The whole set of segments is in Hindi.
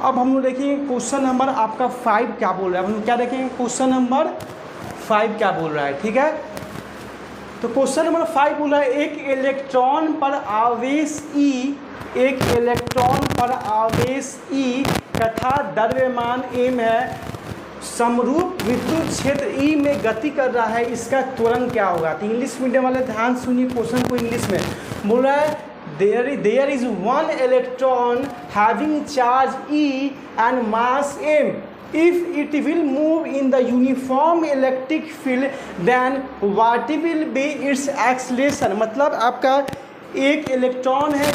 अब हम लोग देखेंगे क्वेश्चन नंबर आपका 5 क्या बोल रहा है। हम क्या देखेंगे, क्वेश्चन नंबर 5 क्या बोल रहा है। ठीक है, तो क्वेश्चन नंबर 5 बोल रहा है एक इलेक्ट्रॉन पर आवेश E, एक इलेक्ट्रॉन पर आवेश E तथा द्रव्यमान m है, समरूप विद्युत क्षेत्र E में गति कर रहा है, इसका त्वरण क्या होगा। तो इंग्लिश मीडियम वाले ध्यान सुनिए क्वेश्चन को। इंग्लिश में बोल रहा है there is one electron having charge E and mass m. If it will move in the uniform electric field, then what will be its acceleration। मतलब आपका एक इलेक्ट्रॉन है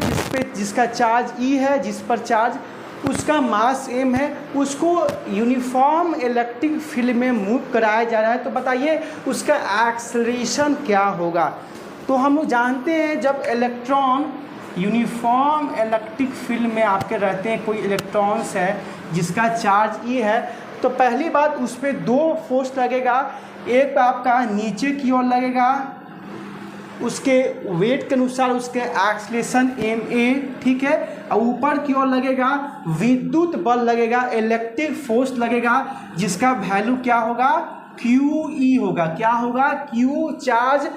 जिसका चार्ज E है, जिस पर चार्ज उसका मास m है, उसको यूनिफॉर्म इलेक्ट्रिक फील्ड में मूव कराया जा रहा है। तो बताइए उसका एक्सेलरेशन क्या होगा। तो हम लोग जानते हैं जब इलेक्ट्रॉन यूनिफॉर्म इलेक्ट्रिक फील्ड में आपके रहते हैं, कोई इलेक्ट्रॉन्स है जिसका चार्ज E है, तो पहली बात उस पर दो फोर्स लगेगा। एक आपका नीचे की ओर लगेगा, उसके वेट के अनुसार उसके एक्सलेशन ma, ठीक है, और ऊपर की ओर लगेगा विद्युत बल लगेगा, इलेक्ट्रिक फोर्स लगेगा, जिसका वैल्यू क्या होगा, QE होगा। क्या होगा, Q चार्ज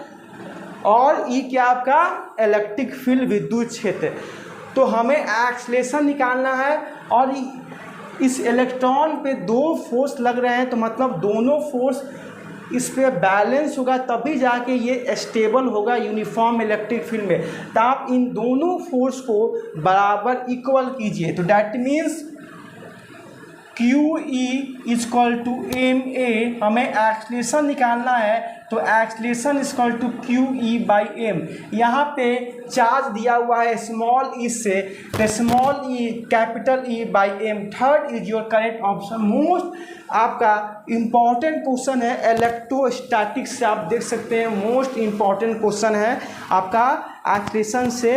और E क्या आपका इलेक्ट्रिक फील्ड विद्युत क्षेत्र। तो हमें एक्सलेशन निकालना है और इस इलेक्ट्रॉन पे दो फोर्स लग रहे हैं, तो मतलब दोनों फोर्स इस पे बैलेंस होगा तभी जाके ये स्टेबल होगा यूनिफॉर्म इलेक्ट्रिक फील्ड में। तो आप इन दोनों फोर्स को बराबर इक्वल कीजिए। तो that means QE equal to ma, हमें एक्सलेशन निकालना है, तो acceleration equal to QE by m। यहाँ पे चार्ज दिया हुआ है स्मॉल e से, तो small e capital E by m। Third is your correct option. Most आपका इम्पॉर्टेंट क्वेश्चन है इलेक्ट्रोस्टैटिक्स से, आप देख सकते हैं मोस्ट इम्पॉर्टेंट क्वेश्चन है आपका एक्सलेशन से,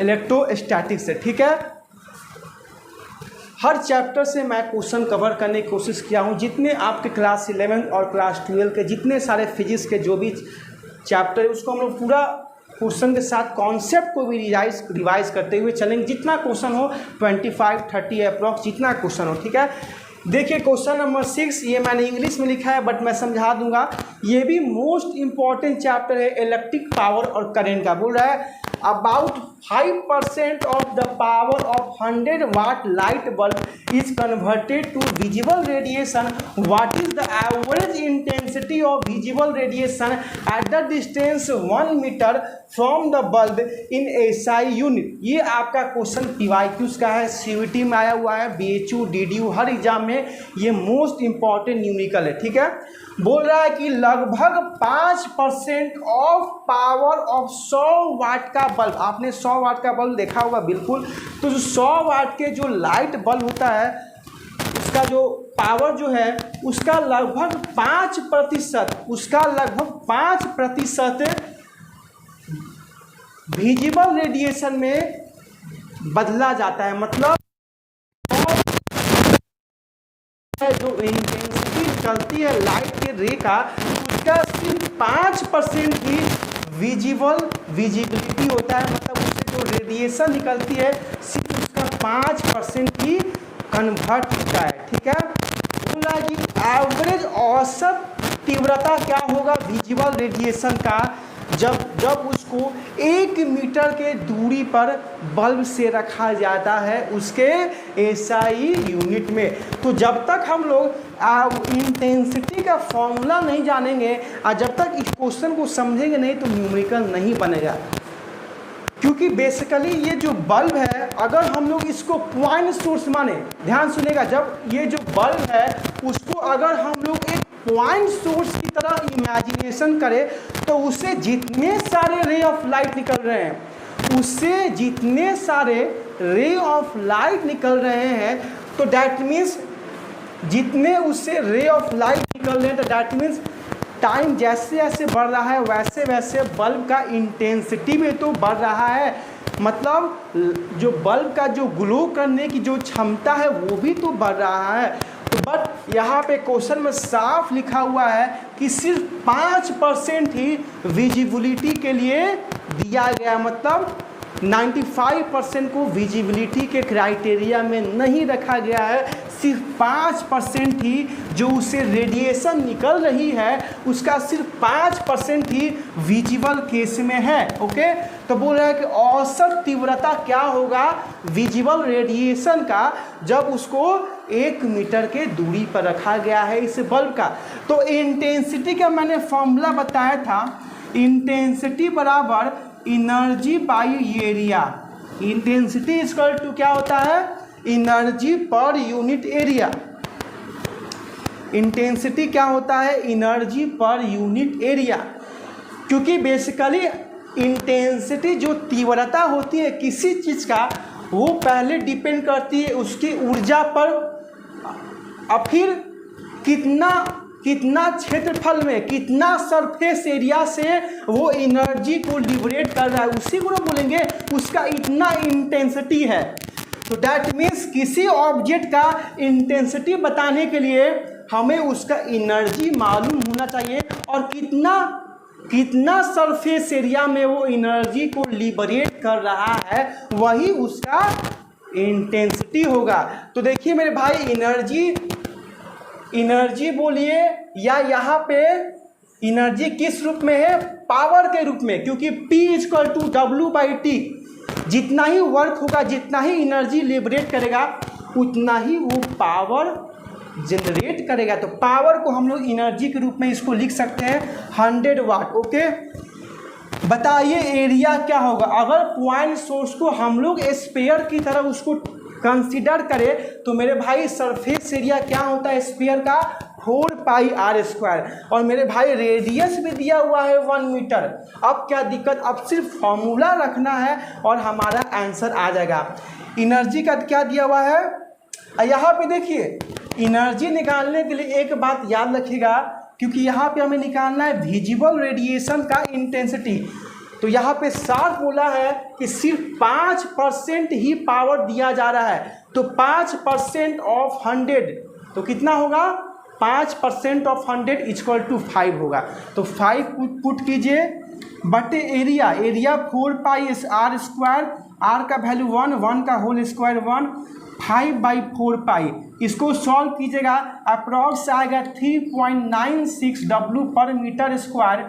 इलेक्ट्रोस्टैटिक्स से। ठीक है, हर चैप्टर से मैं क्वेश्चन कवर करने की कोशिश किया हूँ। जितने आपके क्लास 11 और क्लास 12 के जितने सारे फिजिक्स के जो भी चैप्टर है उसको हम लोग पूरा क्वेश्चन के साथ कॉन्सेप्ट को भी रिवाइज करते हुए चलेंगे। जितना क्वेश्चन हो 25-30 अप्रॉक्स, जितना क्वेश्चन हो। ठीक है, देखिए क्वेश्चन नंबर 6, ये मैंने इंग्लिश में लिखा है बट मैं समझा दूंगा। ये भी मोस्ट इम्पॉर्टेंट चैप्टर है इलेक्ट्रिक पावर और करंट का। बोल रहा है about 5% of the power of 100 watt light bulb is converted to visible radiation. What is the average intensity of visible radiation at the distance 1 meter from the bulb in SI unit। ये आपका क्वेश्चन PYQs का है, CVT में आया हुआ है, BHU DDU हर एग्जाम में ये मोस्ट इम्पॉर्टेंट न्यूमेरिकल है। ठीक है, बोल रहा है कि लगभग 5% ऑफ पावर ऑफ 100 वाट का बल्ब, आपने 100 वाट का बल्ब देखा होगा बिल्कुल, तो जो 100 वाट के जो लाइट बल्ब होता है उसका जो पावर जो है उसका लगभग 5%, उसका लगभग 5% विजिबल रेडिएशन में बदला जाता है। मतलब जो इंटेंसिटी निकलती है लाइट के रे का, उसका सिर्फ 5% ही विजिबिलिटी होता है। मतलब उससे जो रेडिएशन निकलती है सिर्फ उसका 5% ही कन्वर्ट होता है। ठीक है, बोल रहा है कि एवरेज औसत तीव्रता क्या होगा विजिबल रेडिएशन का, जब उसको 1 मीटर के दूरी पर बल्ब से रखा जाता है उसके SI यूनिट में। तो जब तक हम लोग इंटेंसिटी का फॉर्मूला नहीं जानेंगे और जब तक इस क्वेश्चन को समझेंगे नहीं तो न्यूमेरिकल नहीं बनेगा। क्योंकि बेसिकली ये जो बल्ब है अगर हम लोग इसको पॉइंट सोर्स माने, ध्यान सुनेगा, जब ये जो बल्ब है उसको अगर हम लोग एक पॉइंट सोर्स की तरह इमेजिनेशन करें तो उससे जितने सारे रे ऑफ लाइट निकल रहे हैं, उससे जितने सारे रे ऑफ लाइट निकल रहे हैं, तो डैट मीन्स जितने उससे रे ऑफ लाइट निकल रहे हैं, तो डैट मीन्स टाइम जैसे जैसे बढ़ रहा है वैसे वैसे बल्ब का इंटेंसिटी में तो बढ़ रहा है। मतलब जो बल्ब का जो ग्लो करने की जो क्षमता है वो भी तो बढ़ रहा है। तो बट यहाँ पे क्वेश्चन में साफ लिखा हुआ है कि सिर्फ 5% ही विजिबिलिटी के लिए दिया गया। मतलब 95% को विजिबिलिटी के क्राइटेरिया में नहीं रखा गया है, सिर्फ 5% ही जो उससे रेडिएशन निकल रही है उसका सिर्फ 5% ही विजिबल केस में है। ओके, तो बोल रहा है कि औसत तीव्रता क्या होगा विजिबल रेडिएशन का जब उसको 1 मीटर के दूरी पर रखा गया है इस बल्ब का। तो इंटेंसिटी का मैंने फॉर्मूला बताया था, इंटेंसिटी बराबर energy by area. Intensity equal to क्या होता है, energy per unit area. Intensity क्या होता है, एनर्जी पर यूनिट एरिया। क्योंकि बेसिकली इंटेंसिटी जो तीव्रता होती है किसी चीज़ का वो पहले डिपेंड करती है उसकी ऊर्जा पर, और फिर कितना क्षेत्रफल में, कितना सरफेस एरिया से वो एनर्जी को लिबरेट कर रहा है, उसी को बोलेंगे उसका इतना इंटेंसिटी है। तो दैट मीन्स किसी ऑब्जेक्ट का इंटेंसिटी बताने के लिए हमें उसका एनर्जी मालूम होना चाहिए और कितना सरफेस एरिया में वो एनर्जी को लिबरेट कर रहा है, वही उसका इंटेंसिटी होगा। तो देखिए मेरे भाई, एनर्जी बोलिए या यहाँ पे एनर्जी किस रूप में है, पावर के रूप में, क्योंकि P = W/T। जितना ही वर्क होगा, जितना ही एनर्जी लिबरेट करेगा उतना ही वो पावर जनरेट करेगा। तो पावर को हम लोग एनर्जी के रूप में इसको लिख सकते हैं 100 वाट। ओके, बताइए एरिया क्या होगा अगर पॉइंट सोर्स को हम लोग स्फीयर की तरह उसको कंसीडर करें। तो मेरे भाई सरफेस एरिया क्या होता है स्फीयर का, 4πr²। और मेरे भाई रेडियस भी दिया हुआ है 1 मीटर। अब क्या दिक्कत, अब सिर्फ फॉर्मूला रखना है और हमारा आंसर आ जाएगा। एनर्जी का क्या दिया हुआ है, यहाँ पे देखिए एनर्जी निकालने के लिए एक बात याद रखिएगा, क्योंकि यहाँ पे हमें निकालना है विजिबल रेडिएशन का इंटेंसिटी। तो यहाँ पे साफ बोला है कि सिर्फ 5% ही पावर दिया जा रहा है। तो 5% ऑफ 100 तो कितना होगा, 5% ऑफ 100 = 5 होगा। तो 5 पुट कीजिए बटे एरिया 4πr², r का वैल्यू 1 का होल स्क्वायर 1, 5/4π। इसको सॉल्व कीजिएगा, अप्रॉक्स आएगा 3.96 W/m²।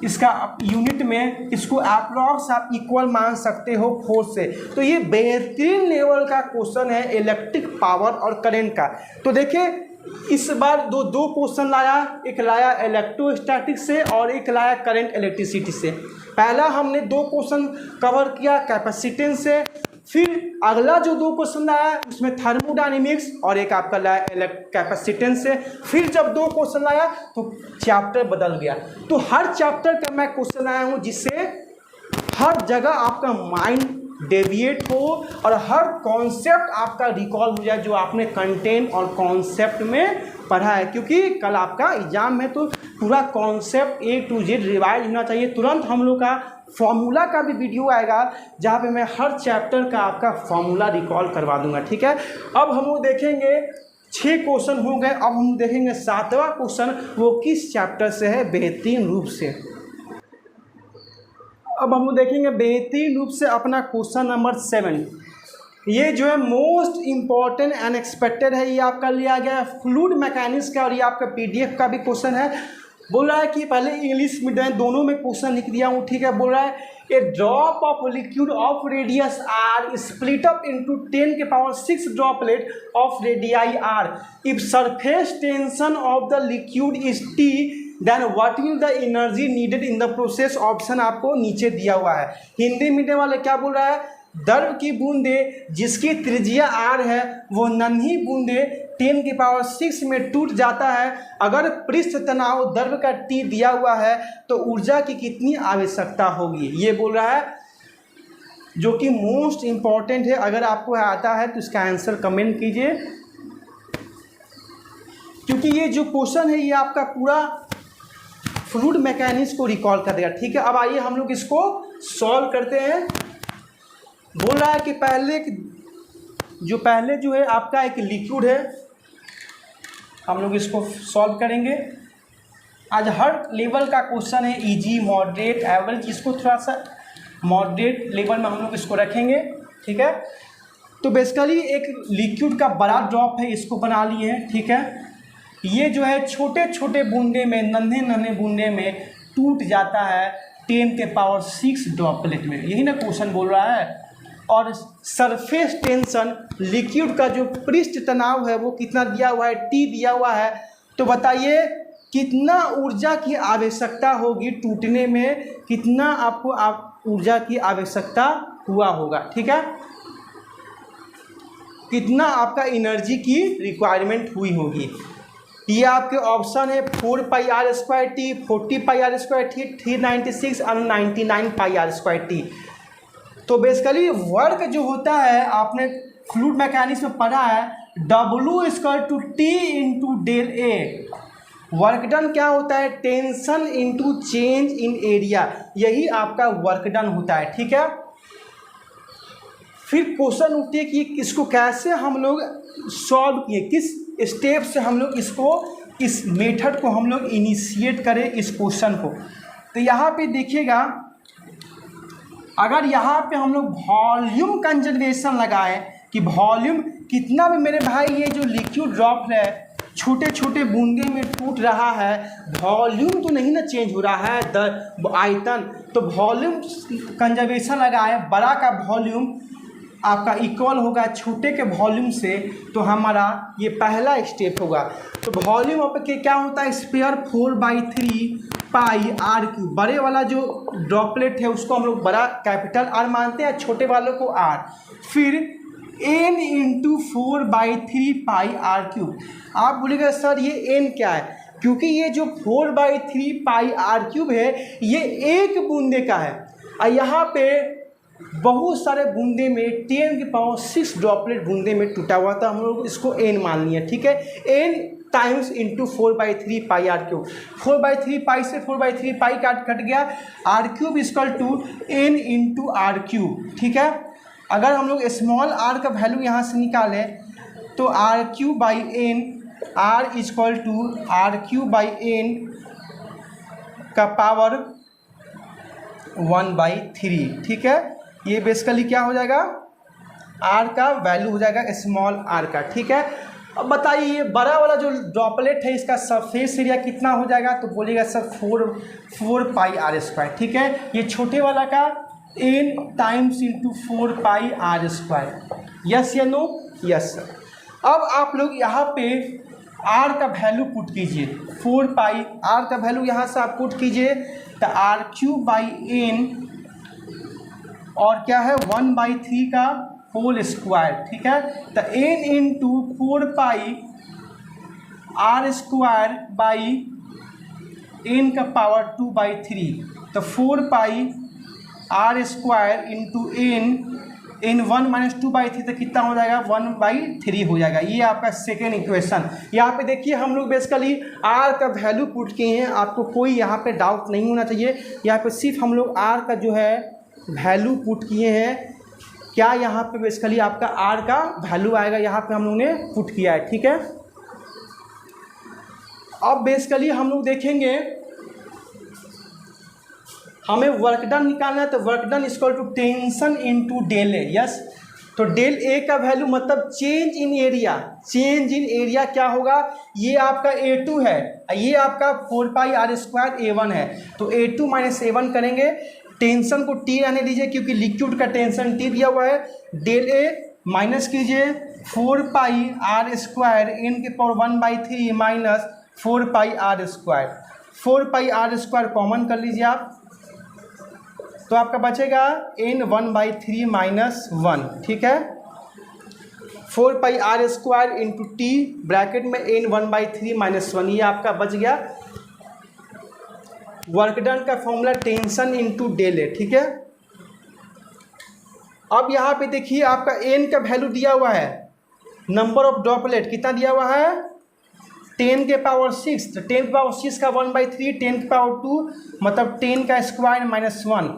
इसका यूनिट में इसको अप्रॉक्स आप इक्वल मान सकते हो 4 से। तो ये बेहतरीन लेवल का क्वेश्चन है इलेक्ट्रिक पावर और करंट का। तो देखिए इस बार दो क्वेश्चन लाया, एक लाया इलेक्ट्रोस्टैटिक से और एक लाया करंट इलेक्ट्रिसिटी से। पहला हमने 2 क्वेश्चन कवर किया कैपेसिटेंस से, फिर अगला जो 2 क्वेश्चन आया उसमें थर्मोडायनेमिक्स और एक आपका लाया कैपेसिटेंस से। फिर जब 2 क्वेश्चन लाया तो चैप्टर बदल गया। तो हर चैप्टर का मैं क्वेश्चन आया हूँ जिससे हर जगह आपका माइंड डेविएट हो और हर कॉन्सेप्ट आपका रिकॉल हो जाए जो आपने कंटेंट और कॉन्सेप्ट में पढ़ा है। क्योंकि कल आपका एग्जाम में तो पूरा concept A to Z revise होना चाहिए। तुरंत हम लोग का फॉर्मूला का भी वीडियो आएगा जहाँ पे मैं हर चैप्टर का आपका फॉर्मूला रिकॉल करवा दूंगा, ठीक है। अब हम लोग देखेंगे 6 क्वेश्चन हो गए, अब हम देखेंगे 7वां क्वेश्चन, वो किस चैप्टर से है बेहतरीन रूप से। अब हम लोग देखेंगे बेहतरीन रूप से अपना क्वेश्चन नंबर 7। ये जो है मोस्ट इम्पॉर्टेंट अनएक्सपेक्टेड है, ये आपका लिया गया है फ्लूइड मैकेनिक्स का और ये आपका PDF का भी क्वेश्चन है। बोल रहा है कि पहले इंग्लिश मीडियम दोनों में क्वेश्चन लिख दिया हूँ, ठीक है। बोल रहा है a drop of liquid of radius r split up into 10⁶ droplet of radii r if surface tension of the liquid is T then what will the energy needed in the process. Option आपको नीचे दिया हुआ है। हिंदी मीडियम वाले क्या बोल रहा है, द्रव की बूंदे जिसकी त्रिज्या r है वो नन्ही बूंदे 10⁶ में टूट जाता है। अगर पृष्ठ तनाव द्रव का T दिया हुआ है तो ऊर्जा की कितनी आवश्यकता होगी, ये बोल रहा है, जो कि मोस्ट इम्पॉर्टेंट है। अगर आपको आता है तो इसका आंसर कमेंट कीजिए, क्योंकि ये जो क्वेश्चन है ये आपका पूरा फ्लूइड मैकेनिक्स को रिकॉल कर देगा, ठीक है। अब आइए हम लोग इसको सॉल्व करते हैं। बोल रहा है कि पहले जो है आपका एक लिक्विड है, हम लोग इसको सॉल्व करेंगे। आज हर लेवल का क्वेश्चन है, इजी, मॉडरेट, एवरेज, इसको थोड़ा सा मॉडरेट लेवल में हम लोग इसको रखेंगे, ठीक है। तो बेसिकली एक लिक्विड का बड़ा ड्रॉप है, इसको बना लिए हैं, ठीक है। ये जो है छोटे छोटे बूंदे में, नन्हे नन्हे बूंदे में टूट जाता है 10⁶ ड्रॉपलेट में, यही ना क्वेश्चन बोल रहा है। और सरफेस टेंशन लिक्विड का जो पृष्ठ तनाव है वो कितना दिया हुआ है, T दिया हुआ है। तो बताइए कितना ऊर्जा की आवश्यकता होगी टूटने में, कितना आपको ऊर्जा की आवश्यकता हुआ होगा, ठीक है। कितना आपका एनर्जी की रिक्वायरमेंट हुई होगी। ये आपके ऑप्शन है 4πr²T, 40πr²T, 396 और 99πr²T। तो बेसिकली वर्क जो होता है आपने फ्लूइड मैकेनिक्स में पढ़ा है, W=T × del A। Work done क्या होता है, tension into change in area, यही आपका वर्क डन होता है, ठीक है। फिर क्वेश्चन उठती है कि इसको कैसे हम लोग सॉल्व किए, किस स्टेप से हम लोग इसको, इस मेथड को हम लोग इनिशिएट करें इस क्वेश्चन को। तो यहाँ पे देखिएगा, अगर यहाँ पे हम लोग वॉल्यूम कंजर्वेशन लगाएं कि वॉल्यूम कितना भी मेरे भाई ये जो लिक्विड ड्रॉप है छोटे छोटे बूंदे में टूट रहा है, वॉल्यूम तो नहीं ना चेंज हो रहा है, द आयतन। तो वॉल्यूम कंजर्वेशन लगाएं, बड़ा का वॉल्यूम आपका इक्वल होगा छोटे के वॉल्यूम से, तो हमारा ये पहला स्टेप होगा। तो वॉल्यूम ऑफ के क्या होता है, स्क्वायर 4/3πr³। बड़े वाला जो ड्रॉपलेट है उसको हम लोग बड़ा कैपिटल R मानते हैं, छोटे वालों को R। फिर n × 4/3πr³। आप बोलेगा सर ये n क्या है, क्योंकि ये जो 4/3πr³ है ये एक बूंदे का है, और यहाँ पे बहुत सारे बूंदे में 10⁶ ड्रॉपलेट बूंदे में टूटा हुआ था, हम लोग इसको n मान लिया, ठीक है। n times into 4/3πr³। 4/3π से 4/3π कट गया, r³ n × r³, ठीक है। अगर हम लोग स्मॉल r का वैल्यू यहाँ से निकालें तो r³/n, r r³/n का पावर 1/3, ठीक है। ये बेसिकली क्या हो जाएगा, r का वैल्यू हो जाएगा स्मॉल r का, ठीक है। अब बताइए ये बड़ा वाला जो ड्रॉपलेट है इसका सरफेस एरिया कितना हो जाएगा, तो बोलिएगा सर 4πr², ठीक है। ये छोटे वाला का n times into 4πr², yes या नो, यस सर। अब आप लोग यहाँ पे r का वैल्यू पुट कीजिए, 4π, r का वैल्यू यहाँ से आप पुट कीजिए, तो r³ और क्या है 1/3 का होल स्क्वायर, ठीक है। तो n × 4πr² n का पावर 2/3, तो 4πr² n 1 - 2/3, तो कितना हो जाएगा 1/3 हो जाएगा। ये आपका सेकेंड इक्वेशन। यहाँ पे देखिए हम लोग बेसिकली r का वैल्यू पुट किए हैं, आपको कोई यहाँ पे डाउट नहीं होना चाहिए। यहाँ पे सिर्फ हम लोग r का जो है वैल्यू पुट किए हैं, क्या यहाँ पे बेसिकली आपका r का वैल्यू आएगा, यहाँ पे हम लोग ने पुट किया है, ठीक है। अब बेसिकली हम लोग देखेंगे हमें वर्क डन निकालना है, तो work done = tension into del A, yes. तो del A का वैल्यू मतलब change in area, change in area क्या होगा, ये आपका A2 है, ये आपका 4πr² A1 है, तो A2 - A1 करेंगे, टेंशन को T रहने दीजिए क्योंकि लिक्विड का टेंशन T दिया हुआ है, del A माइनस कीजिए 4πr² n के power 1/3 minus 4πr², 4πr² common कर लीजिए आप, तो आपका बचेगा n 1/3 - 1, ठीक है। 4πr² इंटू T ब्रैकेट में n 1/3 - 1, ये आपका बच गया। वर्क डन का formula tension into del A, ठीक है। अब यहाँ पे देखिए आपका n का वैल्यू दिया हुआ है, नंबर ऑफ ड्रॉपलेट कितना दिया हुआ है 10⁶, तो 10⁻6 का 1/3, 10⁻2 मतलब 10 का स्क्वायर -1,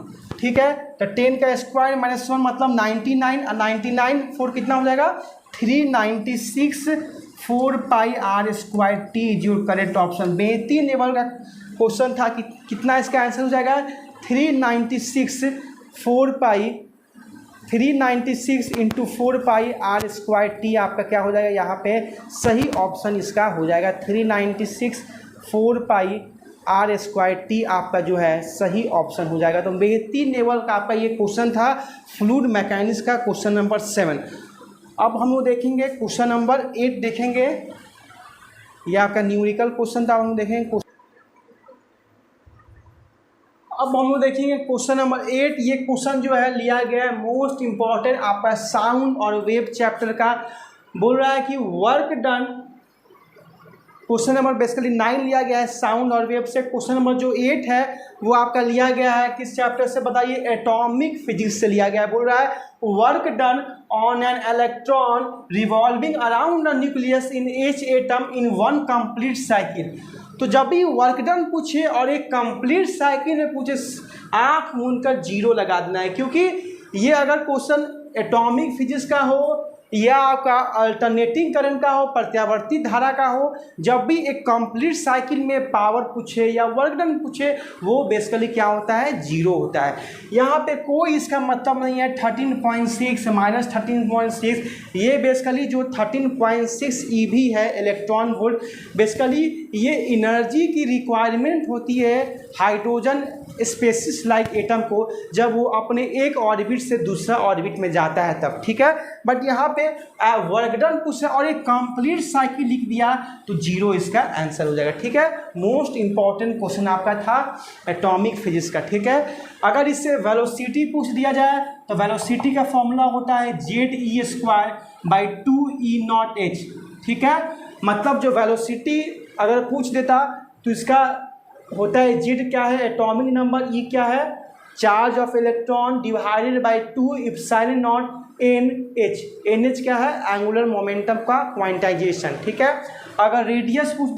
ठीक है। तो 10 का स्क्वायर -1 मतलब 99, और 99 4 कितना हो जाएगा 396 4πr²T, जो करेक्ट ऑप्शन। 32 लेवल का क्वेश्चन था कि कितना इसका आंसर हो जाएगा 396 4 pi 396 into 4 pi r square t आपका क्या हो जाएगा, यहाँ पे सही ऑप्शन इसका हो जाएगा 396 4 पाई आर स्क्वायर टी आपका जो है सही ऑप्शन हो जाएगा। तो बेहतरीन लेवल का आपका ये क्वेश्चन था फ्लूइड मैकेनिक्स का क्वेश्चन नंबर 7। अब हम लोग देखेंगे क्वेश्चन नंबर 8 देखेंगे, यह आपका न्यूमेरिकल क्वेश्चन था। हम देखेंगे अब हम लोग देखेंगे क्वेश्चन नंबर 8। ये क्वेश्चन जो है लिया गया है मोस्ट इम्पॉर्टेंट आपका साउंड और वेव चैप्टर का। बोल रहा है कि work done, question number basically 9 लिया गया है साउंड और वेव से। क्वेश्चन नंबर जो 8 है वो आपका लिया गया है किस चैप्टर से बताइए, एटॉमिक फिजिक्स से लिया गया है। बोल रहा है work done on an electron revolving around the nucleus in H atom in one complete cycle. तो जब भी वर्क डन पूछे और एक कंप्लीट साइकिल में पूछे, आँख मूंद कर जीरो लगा देना है, क्योंकि ये अगर क्वेश्चन एटॉमिक फिजिक्स का हो या आपका अल्टरनेटिंग करंट का हो, प्रत्यावर्ती धारा का हो, जब भी एक कंप्लीट साइकिल में पावर पूछे या वर्क डन पूछे वो बेसिकली क्या होता है, जीरो होता है। यहाँ पे कोई इसका मतलब नहीं है 13.6 माइनस 13.6, ये बेसिकली जो 13.6 ईवी है इलेक्ट्रॉन वोल्ट, बेसिकली ये एनर्जी की रिक्वायरमेंट होती है हाइड्रोजन स्पेसिस लाइक एटम को जब वो अपने एक ऑर्बिट से दूसरा ऑर्बिट में जाता है तब, ठीक है। बट यहाँ पे वर्क डन पूछा और एक कंप्लीट साइकिल लिख दिया तो जीरो इसका आंसर हो जाएगा, ठीक है। मोस्ट इंपॉर्टेंट क्वेश्चन आपका था एटॉमिक फिजिक्स का, ठीक है। अगर इससे वेलोसिटी पूछ दिया जाए तो वेलोसिटी का फॉर्मूला होता है ZE²/2E0H, ठीक है। मतलब जो वेलोसिटी अगर पूछ देता तो इसका होता है Z क्या है, एटॉमिक नंबर, E क्या है, charge of electron divided by 2 epsilon not NH, NH क्या है, एंगुलर मोमेंटम का क्वांटाइजेशन, ठीक है। अगर रेडियस पूछ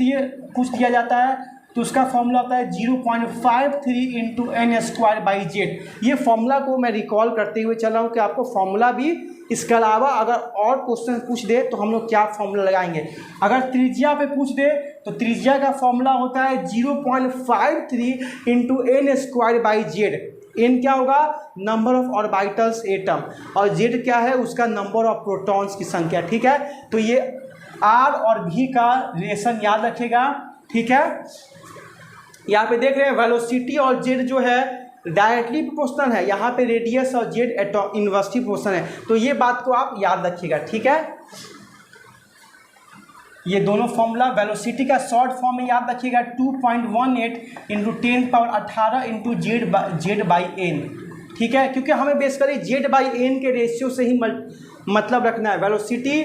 दिया जाता है तो उसका फॉर्मूला होता है 0.53 इंटू n²/z। ये फॉर्मूला को मैं रिकॉल करते हुए चल रहा हूँ कि आपको फॉर्मूला भी, इसके अलावा अगर और क्वेश्चन पूछ दे तो हम लोग क्या फॉर्मूला लगाएंगे। अगर त्रिज्या पे पूछ दे तो त्रिज्या का फॉर्मूला होता है 0.53 इंटू n²/z। n क्या होगा, नंबर ऑफ ऑर्बिटल्स एटम, और z क्या है, उसका नंबर ऑफ प्रोटॉन्स की संख्या, ठीक है। तो ये r और v का रिलेशन याद रखेगा, ठीक है। यहाँ पे देख रहे हैं वेलोसिटी और z जो है डायरेक्टली प्रोपोर्शनल है, यहाँ पे रेडियस और z इनवर्सली प्रोपोर्शनल है, तो ये बात को आप याद रखिएगा, ठीक है। ये दोनों फॉर्मूला वेलोसिटी का शॉर्ट फॉर्म में याद रखिएगा 2.18 इंटू 10⁻18 इंटू z/n, ठीक है। क्योंकि हमें बेसिकली z/n के रेशियो से ही मतलब रखना है। Velocity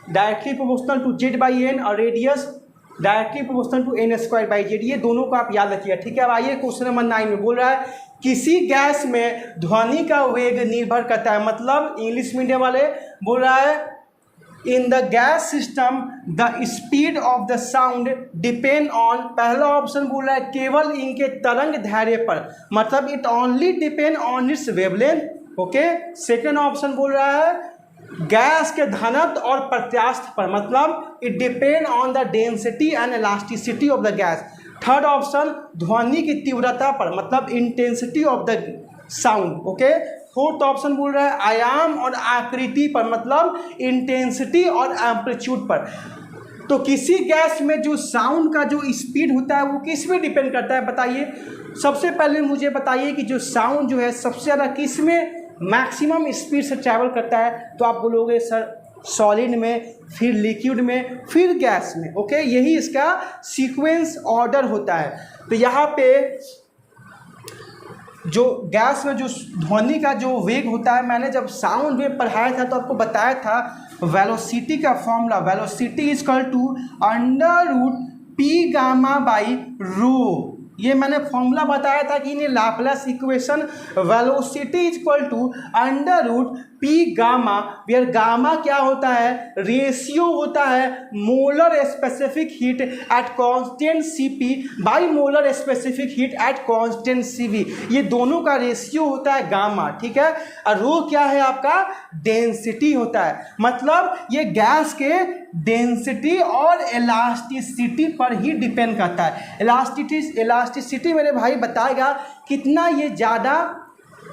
directly proportional to z/n और radius directly proportional to n²/z, ये दोनों को आप याद रखिएगा, ठीक है। अब आइए क्वेश्चन नंबर 9 में बोल रहा है किसी गैस में ध्वनि का वेग निर्भर करता है, मतलब इंग्लिश मीडियम वाले बोल रहा है in the gas system the speed of the sound depend on, पहला ऑप्शन बोल रहा है केवल इनके तरंग धैर्य पर, मतलब it only depend on it's wavelength, okay. Second option बोल रहा है गैस के घनत्व और प्रत्यास्थ पर, मतलब it depend on the density and elasticity of the gas. Third option ध्वनि की तीव्रता पर, मतलब intensity of the sound, okay. Fourth option बोल रहा है आयाम और आकृति पर, मतलब इंटेंसिटी और एम्पलीट्यूड पर। तो किसी गैस में जो साउंड का जो स्पीड होता है वो किस में डिपेंड करता है बताइए। सबसे पहले मुझे बताइए कि जो साउंड जो है सबसे ज़्यादा किस में मैक्सिमम स्पीड से ट्रैवल करता है, तो आप बोलोगे सर सॉलिड में, फिर लिक्विड में, फिर गैस में, ओके। यही इसका सीक्वेंस ऑर्डर होता है। तो यहाँ पे जो गैस में जो ध्वनि का जो वेग होता है, मैंने जब साउंड वेव पढ़ाया था तो आपको बताया था वेलोसिटी का formula, velocity is equal to √p⁻ρ। ये मैंने फॉर्मूला बताया था कि इन्हें Laplace equation velocity is equal to √p⁻, where gamma क्या होता है, रेशियो होता है molar specific heat at constant Cp बाई molar specific heat at constant Cv। ये दोनों का रेशियो होता है गामा, ठीक है। और रो क्या है आपका, डेंसिटी होता है, मतलब ये गैस के डेंसिटी और इलास्टिसिटी पर ही डिपेंड करता है। इलास्टिसिटी मेरे भाई बताएगा कितना ये ज़्यादा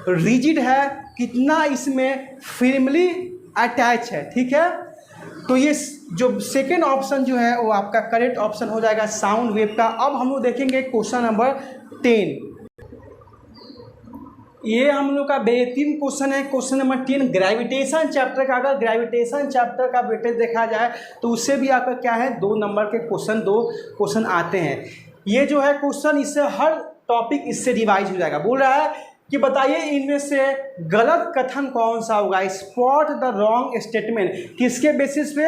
रिजिड है, कितना इसमें फर्मली अटैच है, ठीक है। तो ये जो सेकेंड ऑप्शन जो है वो आपका करेक्ट ऑप्शन हो जाएगा साउंड वेव का। अब हम लोग देखेंगे क्वेश्चन नंबर 10। ये हम लोग का बेहतरीन क्वेश्चन है, क्वेश्चन नंबर 10 ग्रेविटेशन चैप्टर का। अगर ग्रेविटेशन चैप्टर का वेटेज देखा जाए तो उससे भी आपका क्या है 2 नंबर के दो क्वेश्चन आते हैं। ये जो है क्वेश्चन, इससे हर टॉपिक इससे रिवाइज हो जाएगा। बोल रहा है कि बताइए इनमें से गलत कथन कौन सा होगा, स्पॉट द रॉन्ग स्टेटमेंट। किसके बेसिस पे?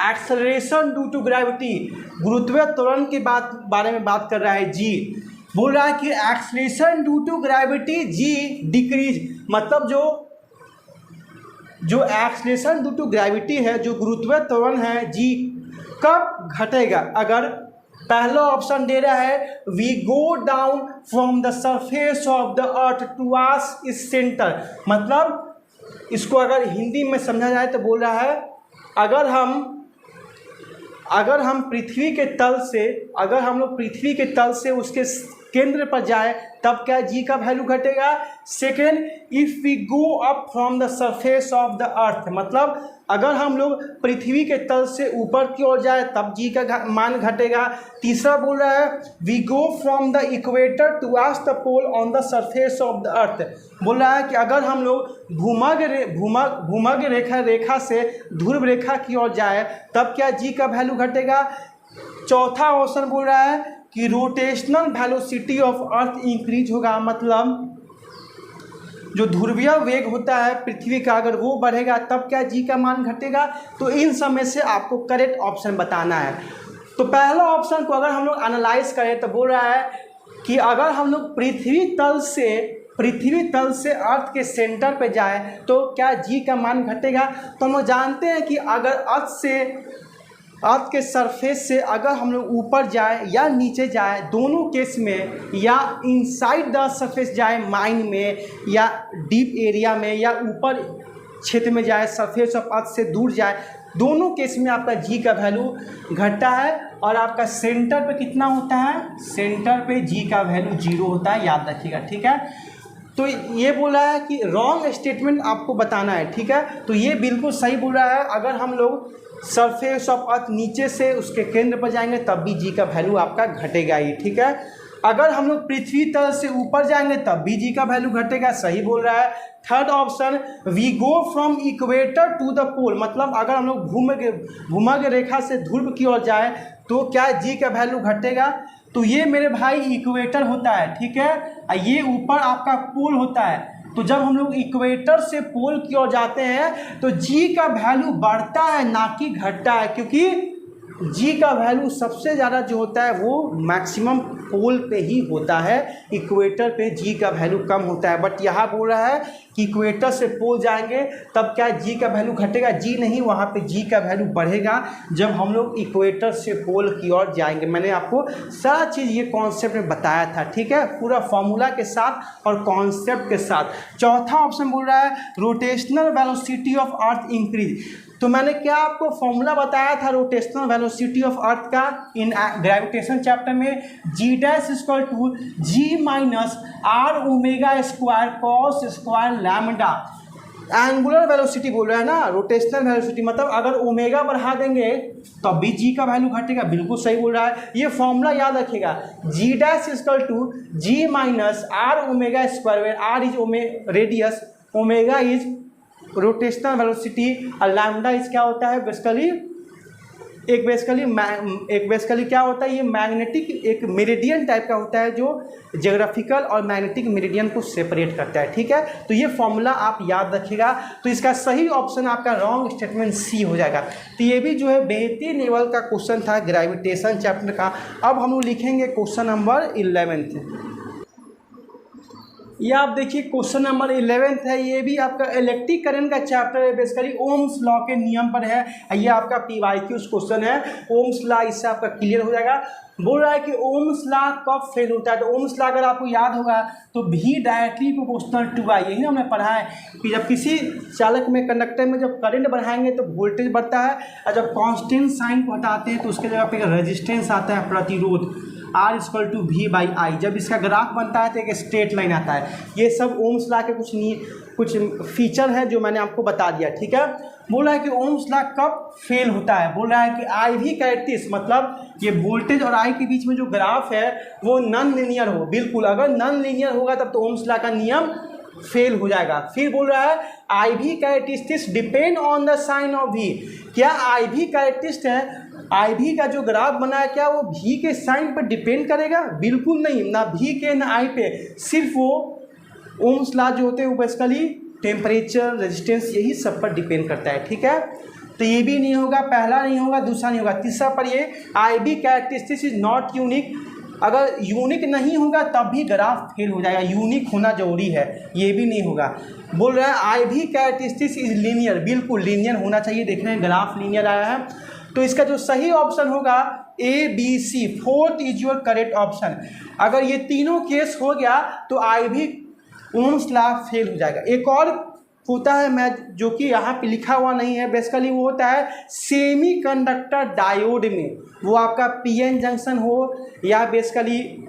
एक्सेलरेशन ड्यू टू ग्रेविटी, गुरुत्वीय त्वरण के बारे में बात कर रहा है जी। बोल रहा है कि acceleration due to gravity g decrease, मतलब जो एक्सेलरेशन ड्यू टू ग्रेविटी है, जो गुरुत्वीय त्वरण है जी, कब घटेगा? अगर पहला ऑप्शन दे रहा है we go down from the surface of the earth towards its centre, मतलब इसको अगर हिंदी में समझा जाए तो बोल रहा है अगर हम पृथ्वी के तल से, अगर हम लोग पृथ्वी के तल से उसके केंद्र पर जाए तब क्या जी का वैल्यू घटेगा। Second, if we go up from the surface of the अर्थ, मतलब अगर हम लोग पृथ्वी के तल से ऊपर की ओर जाए तब जी का मान घटेगा। तीसरा बोल रहा है we go from the equator towards the pole on the surface of the earth, बोल रहा है कि अगर हम लोग भूमध्य रेखा से ध्रुव रेखा की ओर जाए तब क्या जी का वैल्यू घटेगा। चौथा ऑप्शन बोल रहा है कि rotational velocity of earth increase होगा, मतलब जो ध्रुवीय वेग होता है पृथ्वी का अगर वो बढ़ेगा तब क्या जी का मान घटेगा। तो इन सब में से आपको करेक्ट ऑप्शन बताना है। तो पहला ऑप्शन को अगर हम लोग एनालाइज करें तो बोल रहा है कि अगर हम लोग पृथ्वी तल से अर्थ के सेंटर पे जाए तो क्या जी का मान घटेगा। तो हम लोग जानते हैं कि अगर अर्थ के सरफेस से अगर हम लोग ऊपर जाए या नीचे जाए, दोनों केस में, या इनसाइड द सरफेस जाए माइन में, या डीप एरिया में, या ऊपर क्षेत्र में जाए, सरफेस ऑफ अर्थ से दूर जाए, दोनों केस में आपका जी का वैल्यू घटता है। और आपका सेंटर पे कितना होता है? सेंटर पे जी का वैल्यू 0 होता है, याद रखिएगा, ठीक है। तो ये बोल रहा है कि रॉन्ग स्टेटमेंट आपको बताना है, ठीक है। तो ये बिल्कुल सही बोल रहा है, अगर हम लोग सरफेस ऑफ अर्थ नीचे से उसके केंद्र पर जाएंगे तब भी जी का वैल्यू आपका घटेगा ही, ठीक है। अगर हम लोग पृथ्वी तल से ऊपर जाएंगे तब भी जी का वैल्यू घटेगा, सही बोल रहा है। Third option we go from equator to the pole, मतलब अगर हम लोग भूमध्य रेखा से ध्रुव की ओर जाए तो क्या जी का वैल्यू घटेगा। तो ये मेरे भाई इक्वेटर होता है, ठीक है, ये ऊपर आपका पोल होता है। तो जब हम लोग इक्वेटर से पोल की ओर जाते हैं तो जी का वैल्यू बढ़ता है ना कि घटता है, क्योंकि जी का वैल्यू सबसे ज़्यादा जो होता है वो मैक्सिमम पोल पे ही होता है, इक्वेटर पे जी का वैल्यू कम होता है। बट यहाँ बोल रहा है कि इक्वेटर से पोल जाएंगे तब क्या जी का वैल्यू घटेगा, जी नहीं, वहाँ पे जी का वैल्यू बढ़ेगा जब हम लोग इक्वेटर से पोल की ओर जाएंगे। मैंने आपको सारा चीज़ ये कॉन्सेप्ट में बताया था, ठीक है, पूरा फॉर्मूला के साथ और कॉन्सेप्ट के साथ। चौथा ऑप्शन बोल रहा है rotational velocity of earth increase. तो मैंने क्या आपको फॉर्मूला बताया था रोटेशनल वेलोसिटी ऑफ अर्थ का इन ग्रेविटेशन चैप्टर में, G dash equal to G minus R omega square cos square lambda. Angular velocity बोल रहा है ना, रोटेशनल वेलोसिटी, मतलब अगर ओमेगा बढ़ा देंगे तब भी जी का वैल्यू घटेगा, बिल्कुल सही बोल रहा है। ये फॉर्मूला याद रखिएगा, G dash equal to G minus R omega square, R is radius, omega is rotational velocity और लैम्डा इस क्या होता है बेसिकली क्या होता है, ये मैग्नेटिक एक मेरिडियन टाइप का होता है जो ज्योग्राफिकल और मैग्नेटिक मेरिडियन को सेपरेट करता है, ठीक है। तो ये फॉर्मूला आप याद रखिएगा। तो इसका सही ऑप्शन आपका रॉन्ग स्टेटमेंट सी हो जाएगा। तो ये भी जो है बेहतरीन लेवल का क्वेश्चन था ग्रेविटेशन चैप्टर का। अब हम लोग लिखेंगे क्वेश्चन नंबर 11। ये आप देखिए क्वेश्चन नंबर 11 है, ये भी आपका इलेक्ट्रिक करंट का चैप्टर है, बेसिकली ओम्स लॉ के नियम पर है। ये आपका PYQ क्वेश्चन है, ओम्स लॉ, इससे आपका क्लियर हो जाएगा। बोल रहा है कि ओम्स लॉ कब फेल होता है। तो ओम्स लॉ अगर आपको याद होगा तो V directly proportional to I, यही ना हमने पढ़ा है कि जब किसी चालक में, कंडक्टर में जब करंट बढ़ाएंगे तो वोल्टेज बढ़ता है, और जब कांस्टेंट साइन को हटाते हैं तो उसके जगह पे रेजिस्टेंस आता है, प्रतिरोध। R equal to V by I. जब इसका ग्राफ बनता है तो एक स्ट्रेट लाइन आता है। ये सब ओम्स लॉ के कुछ फीचर है जो मैंने आपको बता दिया, ठीक है। बोल रहा है कि ओम्स लॉ कब फेल होता है, बोल रहा है कि आई वी कैरेक्टरिस्टिक्स, मतलब ये वोल्टेज और आई के बीच में जो ग्राफ है वो नॉन लीनियर हो। बिल्कुल, अगर नॉन लीनियर होगा तब तो ओम्स लॉ का नियम फेल हो जाएगा। फिर बोल रहा है I V characteristics depend on the sign of V. क्या आई वी कैरेक्टरिस्टिक्स है, आई वी का जो ग्राफ बना है क्या वो भी के साइन पर डिपेंड करेगा? बिल्कुल नहीं, ना भी के ना आई पे। सिर्फ वो ओम्स लॉ जो होते हैं वो बेसिकली टेम्परेचर, रेजिस्टेंस, यही सब पर डिपेंड करता है, ठीक है। तो ये भी नहीं होगा, पहला नहीं होगा, दूसरा नहीं होगा। तीसरा पर ये I V characteristics is not unique. अगर यूनिक नहीं होगा तब भी ग्राफ फेल हो जाएगा, यूनिक होना जरूरी है, ये भी नहीं होगा। बोल रहा है I V characteristics is linear. बिल्कुल लीनियर होना चाहिए। देख रहे हैं ग्राफ लीनियर आया है, तो इसका जो सही ऑप्शन होगा A B C, fourth is your correct option. अगर ये तीनों केस हो गया तो I V Ohm's law fail हो जाएगा। एक और होता है मैं जो कि यहाँ पे लिखा हुआ नहीं है, बेसिकली वो होता है सेमी कंडक्टर डायोड में, वो आपका पीएन जंक्शन हो या बेसिकली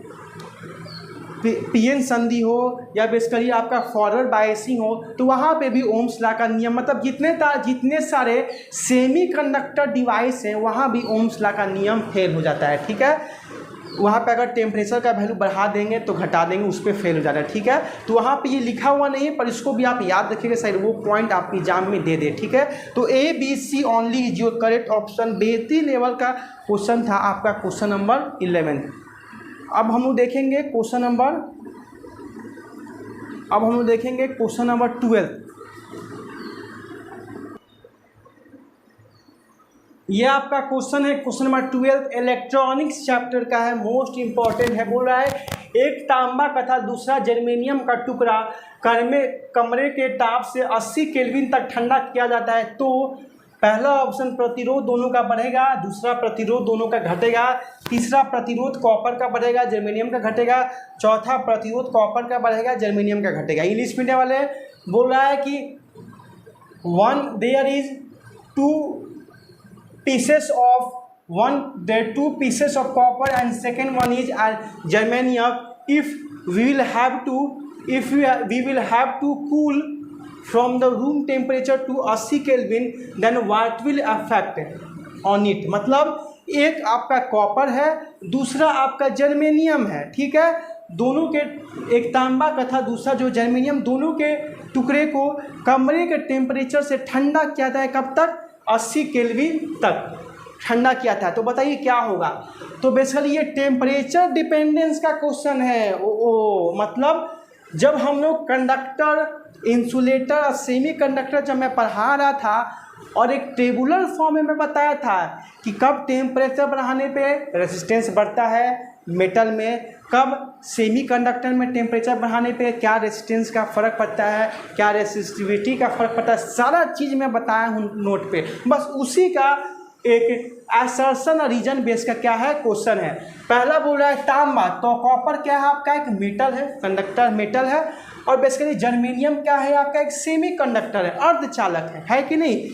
पीएन संधि हो या बेसिकली आपका फॉरवर्ड बायसिंग हो, तो वहाँ पे भी ओम्स लॉ का नियम, मतलब जितने सारे सेमी कंडक्टर डिवाइस हैं वहाँ भी ओम्स लॉ का नियम फेल हो जाता है, ठीक है। वहाँ पे अगर टेम्परेचर का वैल्यू बढ़ा देंगे तो घटा देंगे, उस पर फेल हो जाता है, ठीक है। तो वहाँ पे ये लिखा हुआ नहीं है, पर इसको भी आप याद रखिएगा, शायद वो पॉइंट आपके एग्जाम में दे दे, ठीक है। तो A B C only is your correct option. बेहतरीन लेवल का क्वेश्चन था आपका क्वेश्चन नंबर 11। अब हम लोग देखेंगे क्वेश्चन नंबर 12। ये आपका क्वेश्चन है, क्वेश्चन नंबर 12 इलेक्ट्रॉनिक्स चैप्टर का है, मोस्ट इंपॉर्टेंट है। बोल रहा है एक तांबा तथा दूसरा जर्मेनियम का टुकड़ा कमरे के ताप से 80 केल्विन तक ठंडा किया जाता है, तो पहला ऑप्शन प्रतिरोध दोनों का बढ़ेगा, दूसरा प्रतिरोध दोनों का घटेगा, तीसरा प्रतिरोध कॉपर का बढ़ेगा, जर्मेनियम का घटेगा, चौथा प्रतिरोध कॉपर का बढ़ेगा, जर्मेनियम का घटेगा। इंग्लिश मीडियम वाले बोल रहा है कि there is two pieces of copper and second one is germanium. If we will have to cool from the room temperature to 80 Kelvin, then what will affect on it? मतलब एक आपका कॉपर है, दूसरा आपका जर्मेनियम है, ठीक है। दोनों के, एक तांबा तथा दूसरा जो जर्मेनियम, दोनों के टुकड़े को कमरे के टेम्परेचर से ठंडा किया जाता है, कब तक? 80 केल्विन तक ठंडा किया था। तो बताइए क्या होगा। तो बेसिकली ये टेम्परेचर डिपेंडेंस का क्वेश्चन है। मतलब जब हम लोग कंडक्टर, इंसुलेटर, सेमी कंडक्टर जब मैं पढ़ा रहा था और एक टेबुलर फॉर्म में मैं बताया था कि कब टेम्परेचर बढ़ाने पे रेजिस्टेंस बढ़ता है मेटल में, कब सेमी कंडक्टर में टेम्परेचर बढ़ाने पे क्या रेजिस्टेंस का फ़र्क पड़ता है, क्या रेसिस्टिविटी का फ़र्क पड़ता है, सारा चीज़ मैं बताया हूँ नोट पे। बस उसी का एक असर्शन और रीजन बेस का क्या है क्वेश्चन है। पहला बोल रहा है तांबा, तो कॉपर क्या है आपका? एक मेटल है, कंडक्टर मेटल है। और बेसिकली जर्मेनियम क्या है आपका? एक सेमी कंडक्टर है, अर्धचालक है कि नहीं।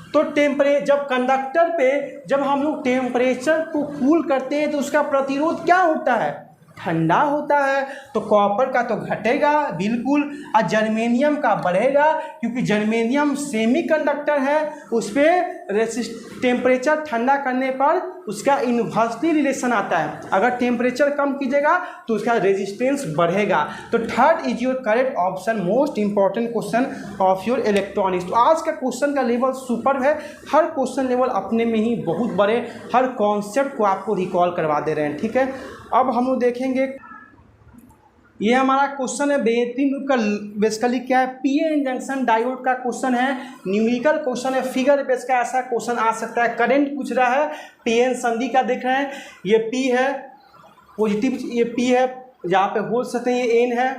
तो जब कंडक्टर पे जब हम लोग टेम्परेचर को कूल करते हैं तो उसका प्रतिरोध क्या होता है? ठंडा होता है। तो कॉपर का तो घटेगा बिल्कुल, और जर्मेनियम का बढ़ेगा, क्योंकि जर्मेनियम सेमी कंडक्टर है, उस पर टेम्परेचर ठंडा करने पर उसका इन्वर्सली रिलेशन आता है। अगर टेम्परेचर कम कीजिएगा तो उसका रेजिस्टेंस बढ़ेगा। तो third is your correct option, most important question of your electronics. तो आज का क्वेश्चन का लेवल सुपर है, हर क्वेश्चन लेवल अपने में ही बहुत बड़े, हर कॉन्सेप्ट को आपको रिकॉल करवा दे रहे हैं, ठीक है। अब हम लोग देखेंगे, ये हमारा क्वेश्चन है बेहतरीन का, बेसिकली क्या है? पीएन जंक्शन डायोड का क्वेश्चन है, न्यूमेरिकल क्वेश्चन है, फिगर बेस का ऐसा क्वेश्चन आ सकता है। करंट पूछ रहा है, पीएन संधि का देख रहे हैं, ये पी है पॉजिटिव, ये पी है जहाँ पे बोल सकते हैं, ये एन है,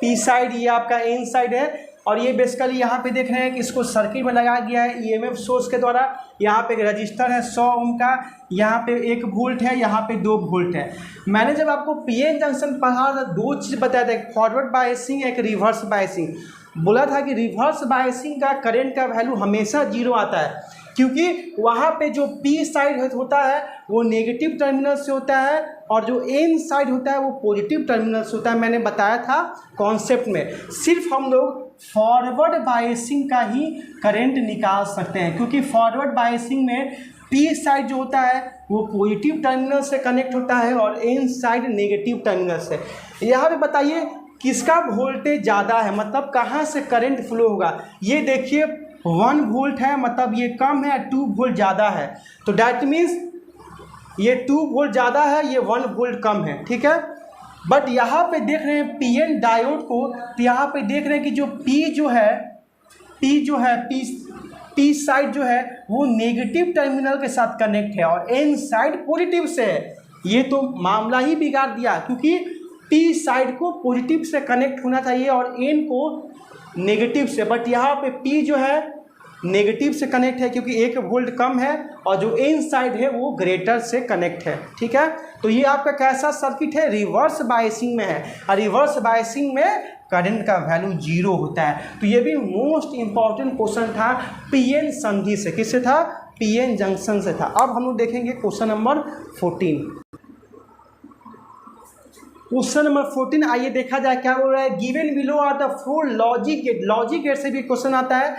पी साइड ये आपका एन साइड है। और ये बेसिकली यहाँ पे देख रहे हैं कि इसको सर्किट में लगाया गया है ईएमएफ सोर्स के द्वारा। यहाँ पे एक रजिस्टर है 100 ओम का, यहाँ पे 1 वोल्ट है, यहाँ पे 2 वोल्ट है। मैंने जब आपको पीएन जंक्शन पढ़ा था, 2 चीज़ बताया था, एक फॉरवर्ड बायसिंग, एक रिवर्स बायसिंग। बोला था कि रिवर्स बायसिंग का करंट का वैल्यू हमेशा 0 आता है, क्योंकि वहाँ पे जो पी साइड होता है वो नेगेटिव टर्मिनल से होता है और जो एन साइड होता है वो पॉजिटिव टर्मिनल से होता है। मैंने बताया था कॉन्सेप्ट में। सिर्फ हम लोग फॉरवर्ड बायसिंग का ही करंट निकाल सकते हैं, क्योंकि फॉरवर्ड बायसिंग में पी साइड जो होता है वो पॉजिटिव टर्मिनल से कनेक्ट होता है और एन साइड नेगेटिव टर्मिनल से। यहाँ पे बताइए किसका वोल्टेज ज़्यादा है, मतलब कहाँ से करंट फ्लो होगा। ये देखिए 1 वोल्ट है, मतलब ये कम है, 2 वोल्ट ज़्यादा है, तो डैट मीन्स ये 2 वोल्ट ज़्यादा है, ये 1 वोल्ट कम है, ठीक है। बट यहाँ पे देख रहे हैं पीएन डायोड को, तो यहाँ पे देख रहे हैं कि जो पी साइड जो है वो नेगेटिव टर्मिनल के साथ कनेक्ट है और एन साइड पॉजिटिव से है। ये तो मामला ही बिगाड़ दिया, क्योंकि पी साइड को पॉजिटिव से कनेक्ट होना चाहिए और एन को नेगेटिव से, बट यहाँ पे पी जो है नेगेटिव से कनेक्ट है क्योंकि 1 वोल्ट कम है और जो एन साइड है वो ग्रेटर से कनेक्ट है, ठीक है। तो ये आपका कैसा सर्किट है, रिवर्स बायसिंग में है और रिवर्स बायसिंग में करंट का वैल्यू 0 होता है। तो ये भी मोस्ट इंपॉर्टेंट क्वेश्चन था पीएन संधि से, किससे था, पीएन जंक्शन से था। अब हम लोग देखेंगे क्वेश्चन नंबर 14। क्वेश्चन नंबर 14 आइए देखा जाए क्या बोल रहा है। Given below are the 4 logic gate. Logic gate से भी क्वेश्चन आता है।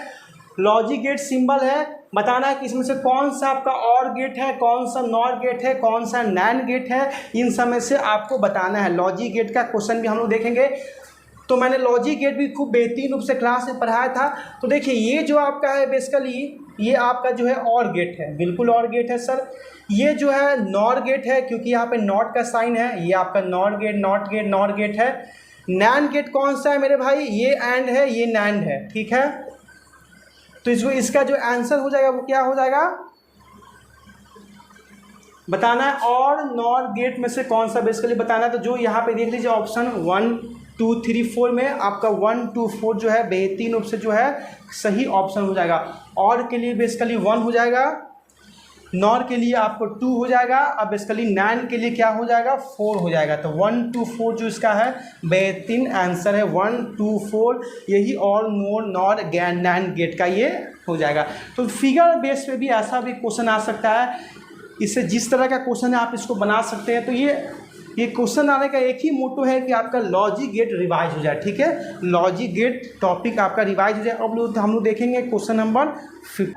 लॉजिक गेट सिंबल है, बताना है कि इसमें से कौन सा आपका और गेट है, कौन सा नॉर गेट है, कौन सा नैन गेट है, इन सब में से आपको बताना है। लॉजिक गेट का क्वेश्चन भी हम लोग देखेंगे। तो मैंने लॉजिक गेट भी खूब बेहतरीन रूप से क्लास में पढ़ाया था। तो देखिए ये जो आपका है बेसिकली ये आपका जो है और गेट है, बिल्कुल और गेट है सर। ये जो है नॉर गेट है क्योंकि यहाँ पे नॉट का साइन है, ये आपका NOR gate, not gate, NOR gate है। नैन गेट कौन सा है मेरे भाई, ये एंड है, ये नैंड है, ठीक है। तो इसका जो आंसर हो जाएगा वो क्या हो जाएगा, बताना है। और नॉर गेट में से कौन सा बेसिकली बताना है। तो जो यहाँ पे देख लीजिए ऑप्शन 1 2 3 4 में आपका 1 2 4 जो है बेहतरीन रूप से जो है सही ऑप्शन हो जाएगा। और के लिए बेसिकली 1 हो जाएगा, नॉर के लिए आपको 2 हो जाएगा, अब बेसिकली नैन के लिए क्या हो जाएगा 4 हो जाएगा। तो 1 2 4 जो इसका है बेहतरीन आंसर है 1 2 4, यही और नॉर नैन गेट का ये हो जाएगा। तो फिगर बेस पे भी ऐसा भी क्वेश्चन आ सकता है, इससे जिस तरह का क्वेश्चन है आप इसको बना सकते हैं। तो ये क्वेश्चन आने का एक ही मोटो है कि आपका लॉजिक गेट रिवाइज हो जाए, ठीक है। लॉजिक गेट टॉपिक आपका रिवाइज हो जाए। अब हम लोग देखेंगे क्वेश्चन नंबर 5।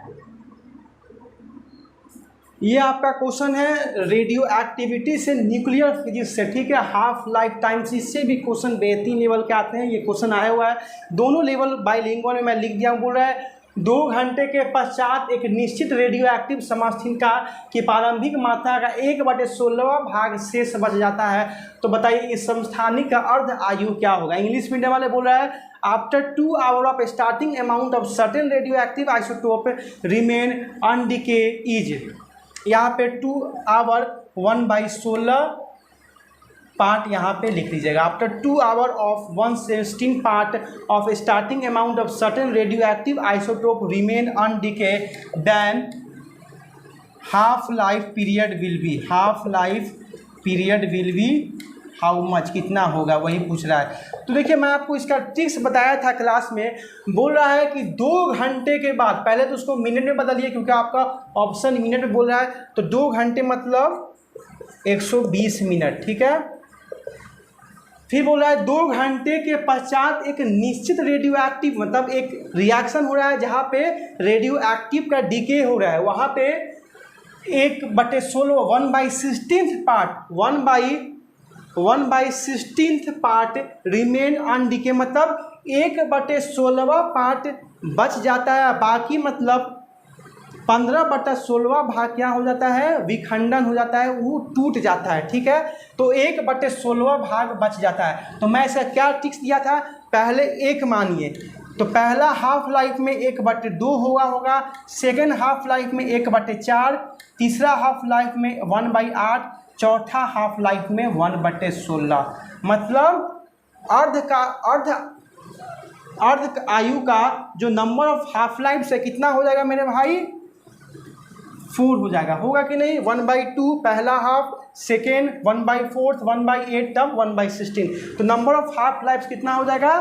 ये आपका क्वेश्चन है रेडियो एक्टिविटी से न्यूक्लियर फिजिक्स से, ठीक है। हाफ लाइफ टाइम से इससे भी क्वेश्चन बेहतरीन लेवल के आते हैं। ये क्वेश्चन आया हुआ है, दोनों लेवल बाइलिंगुअल में मैं लिख दिया हूँ। बोल रहा है 2 घंटे के पश्चात एक निश्चित रेडियो एक्टिव समस्थानिका की प्रारंभिक मात्रा का 1/16 भाग शेष बच जाता है। तो बताइए इस समस्थानिक का अर्ध आयु क्या होगा। इंग्लिश मीडियम वाले बोल रहा है after 2 hour of starting amount of certain radioactive isotope remain undecay is. यहाँ पे 2 आवर 1/16 पार्ट यहाँ पे लिख लीजिएगा। After 2 hour of 1/16 part of starting amount of certain radioactive isotope remain undecay then half life period will be. Half life period will be how much, कितना होगा, वही पूछ रहा है। तो देखिए मैं आपको इसका ट्रिक्स बताया था क्लास में। बोल रहा है कि 2 घंटे के बाद, पहले तो उसको मिनट में बदलिए क्योंकि आपका ऑप्शन मिनट में बोल रहा है। तो 2 घंटे मतलब 120 मिनट, ठीक है। फिर बोल रहा है 2 घंटे के पश्चात एक निश्चित रेडियो एक्टिव, मतलब एक रिएक्शन हो रहा है जहाँ पे रेडियो एक्टिव का डीके हो रहा है, वहाँ पे 1/16 1/16 पार्ट 1/16 पार्ट रिमेन अनडिके, मतलब 1/16 पार्ट बच जाता है। बाकी मतलब 15/16 भाग क्या हो जाता है, विखंडन हो जाता है, वो टूट जाता है, ठीक है। तो 1/16 भाग बच जाता है। तो मैं इसका क्या ट्रिक्स दिया था, पहले 1 मानिए तो पहला हाफ लाइफ में 1/2 होगा, सेकेंड हाफ लाइफ में 1/4, तीसरा हाफ लाइफ में 1/8, चौथा हाफ लाइफ में 1/16। मतलब अर्ध आयु का जो नंबर ऑफ हाफ लाइफ से कितना हो जाएगा मेरे भाई, 4 हो जाएगा। होगा कि नहीं, 1/2 पहला हाफ, सेकेंड 1/4, 1/8, तब 1/16। तो नंबर ऑफ हाफ लाइफ कितना हो जाएगा,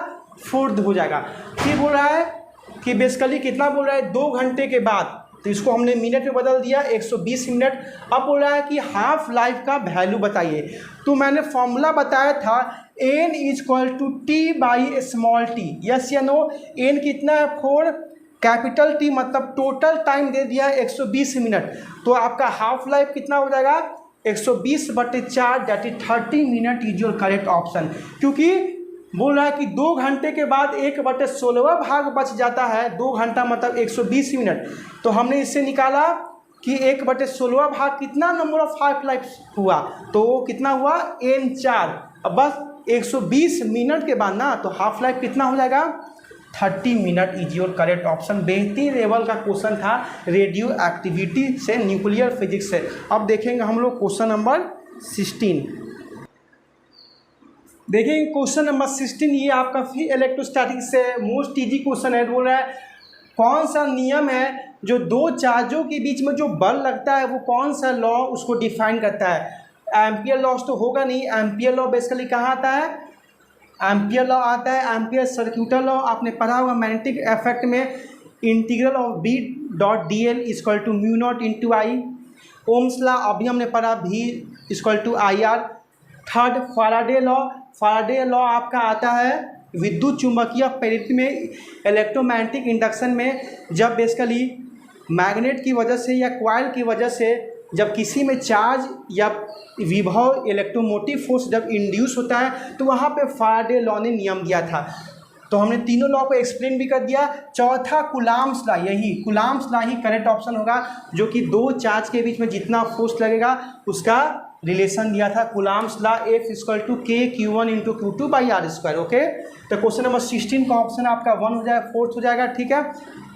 4 हो जाएगा। फिर बोल रहा है कि बेसिकली कितना बोल रहा है, 2 घंटे के बाद तो इसको हमने मिनट में बदल दिया 120 मिनट। अब बोल रहा है कि हाफ लाइफ का वैल्यू बताइए। तो मैंने फॉर्मूला बताया था n = t/t। यस या नो? n कितना है 4, कैपिटल T मतलब टोटल टाइम दे दिया 120 मिनट। तो आपका हाफ लाइफ कितना हो जाएगा 120/4 that is 30 minute is your correct option. क्योंकि बोल रहा है कि 2 घंटे के बाद 1/16 भाग बच जाता है। 2 घंटा मतलब 120 मिनट। तो हमने इससे निकाला कि 1/16 भाग कितना नंबर ऑफ हाफ लाइफ हुआ, तो कितना हुआ n4। अब बस 120 मिनट के बाद ना, तो हाफ लाइफ कितना हो जाएगा 30 minute is your correct option. बेहतरीन लेवल का क्वेश्चन था रेडियो एक्टिविटी से, न्यूक्लियर फिजिक्स से। अब देखेंगे हम लोग क्वेश्चन नंबर 16। देखिए क्वेश्चन नंबर 16 ये आपका फ्री इलेक्ट्रोस्टैटिक्स से मोस्ट इजी क्वेश्चन है। बोल रहा है कौन सा नियम है जो 2 चार्जों के बीच में जो बल लगता है वो कौन सा लॉ उसको डिफाइन करता है। एम्पियर लॉ तो होगा नहीं। एम्पियर लॉ बेसिकली कहाँ आता है, एम्पियर लॉ आता है एम्पियर सर्क्यूटल लॉ। आपने पढ़ा होगा मैग्नेटिक इफेक्ट में integral of B.dl = μ0 × I। Ohm's law अभी हमने पढ़ा V = IR। Third Faraday law. Faraday law आपका आता है विद्युत चुंबकीय प्रेरित्र में, इलेक्ट्रोमैग्नेटिक इंडक्शन में, जब बेसिकली मैग्नेट की वजह से या क्वाइल की वजह से जब किसी में चार्ज या विभव इलेक्ट्रोमोटिव फोर्स जब इंड्यूस होता है तो वहाँ पे फैराडे लॉ ने नियम दिया था। तो हमने तीनों लॉ को एक्सप्लेन भी कर दिया। चौथा कुलाम्स लॉ, यही कुलाम्स लॉ ही करेक्ट ऑप्शन होगा, जो कि 2 चार्ज के बीच में जितना फोर्स लगेगा उसका रिलेशन दिया था Coulomb's law. F = kq1 × q2/r²। Okay, तो क्वेश्चन नंबर 16 का ऑप्शन आपका 1 हो जाएगा, 4th हो जाएगा। ठीक है,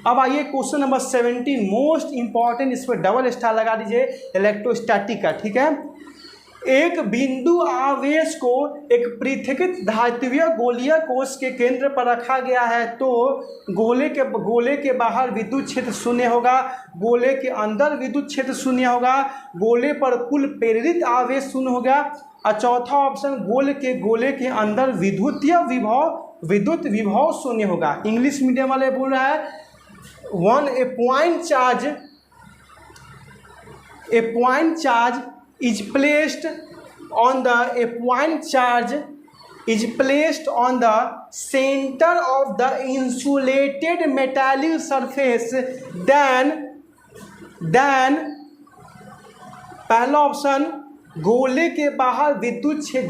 अब आइए क्वेश्चन नंबर 17 मोस्ट इंपॉर्टेंट, इस पर डबल स्टार लगा दीजिए इलेक्ट्रोस्टैटिक का। ठीक है, एक बिंदु आवेश को एक पृथकृत धात्विय गोलीय कोश के केंद्र पर रखा गया है तो गोले के बाहर विद्युत क्षेत्र शून्य होगा, गोले के अंदर विद्युत क्षेत्र शून्य होगा, गोले पर कुल प्रेरित आवेश शून्य होगा। और चौथा ऑप्शन गोले के अंदर विद्युत विभव शून्य होगा। इंग्लिश मीडियम वाले बोल रहा है a point charge is placed on the center of the insulated metallic surface, then पहला ऑप्शन गोले के बाहर विद्युत क्षेत्र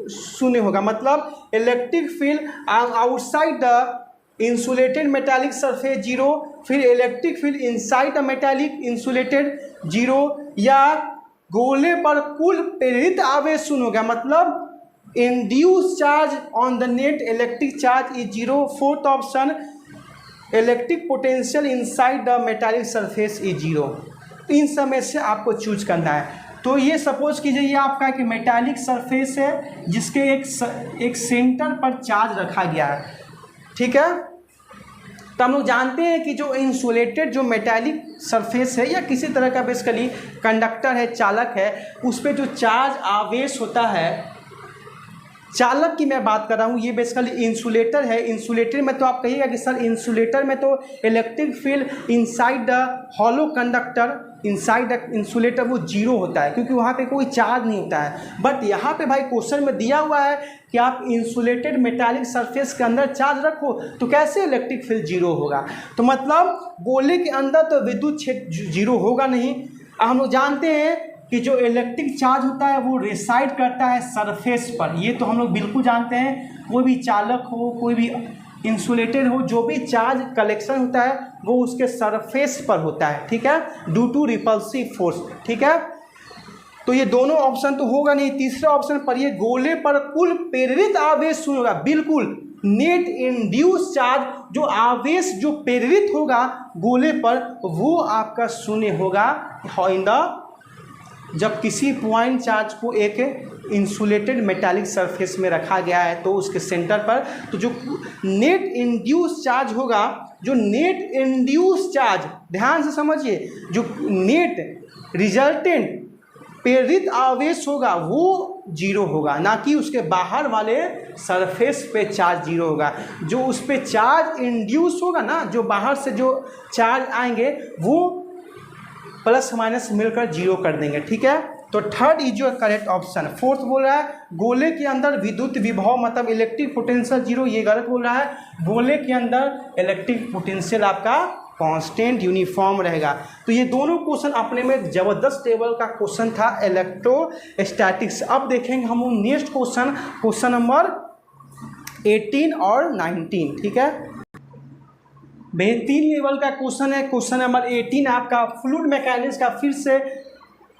शून्य होगा, मतलब electric field outside the insulated metallic surface 0, फिर electric field inside the metallic insulated 0, या गोले पर कुल प्रेरित आवेश शून्य होगा, मतलब induce charge on the net electric charge is 0। Fourth option electric potential inside the metallic surface is 0। इन सब में से आपको चूज करना है। तो ये सपोज कीजिए ये आपका एक मेटालिक सरफेस है जिसके एक सेंटर पर चार्ज रखा गया है। ठीक है, तो हम लोग जानते हैं कि जो इंसुलेटेड जो मेटालिक सरफेस है या किसी तरह का बेसिकली कंडक्टर है, चालक है, उस पर जो चार्ज आवेश होता है, चालक की मैं बात कर रहा हूँ, ये बेसिकली इंसुलेटर है। इंसुलेटर में तो आप कहिएगा कि सर इंसुलेटर में तो electric field inside the hollow conductor inside the insulator वो 0 होता है क्योंकि वहाँ पे कोई चार्ज नहीं होता है। बट यहाँ पे भाई क्वेश्चन में दिया हुआ है कि आप इंसुलेटेड मेटालिक सरफेस के अंदर चार्ज रखो तो कैसे इलेक्ट्रिक फील्ड 0 होगा। तो मतलब गोले के अंदर तो विद्युत क्षेत्र 0 होगा नहीं। हम लोग जानते हैं कि जो इलेक्ट्रिक चार्ज होता है वो रिसाइड करता है सरफेस पर, ये तो हम लोग बिल्कुल जानते हैं। कोई भी चालक हो, कोई भी इंसुलेटेड हो, जो भी चार्ज कलेक्शन होता है वो उसके सरफेस पर होता है। ठीक है, ड्यू टू रिपल्सिव फोर्स। ठीक है, तो ये दोनों ऑप्शन तो होगा नहीं। तीसरा ऑप्शन पर ये गोले पर कुल प्रेरित आवेश शून्य होगा, बिल्कुल नेट इंड्यूस चार्ज जो आवेश जो प्रेरित होगा गोले पर वो आपका शून्य होगा इन द जब किसी पॉइंट चार्ज को एक इंसुलेटेड मेटालिक सरफेस में रखा गया है तो उसके सेंटर पर तो जो नेट इंड्यूस चार्ज होगा, जो नेट इंड्यूस चार्ज ध्यान से समझिए, जो नेट रिजल्टेंट प्रेरित आवेश होगा वो 0 होगा, ना कि उसके बाहर वाले सरफेस पे चार्ज जीरो होगा। जो उस पे चार्ज इंड्यूस होगा ना, जो बाहर से जो चार्ज आएंगे वो प्लस माइनस मिलकर जीरो कर देंगे, ठीक है। तो third is your correct option. Fourth बोल रहा है गोले के अंदर विद्युत विभव मतलब इलेक्ट्रिक पोटेंशियल जीरो, ये गलत बोल रहा है। गोले के अंदर इलेक्ट्रिक पोटेंशियल आपका कांस्टेंट यूनिफॉर्म रहेगा। तो ये दोनों क्वेश्चन अपने में जबरदस्त टेबल का क्वेश्चन था इलेक्ट्रोस्टैटिक्स। अब देखेंगे हम नेक्स्ट क्वेश्चन, क्वेश्चन नंबर 18 और 19, ठीक है। बेहतरीन लेवल का क्वेश्चन है। क्वेश्चन नंबर 18 आपका फ्लूइड मैकेनिक्स का, फिर से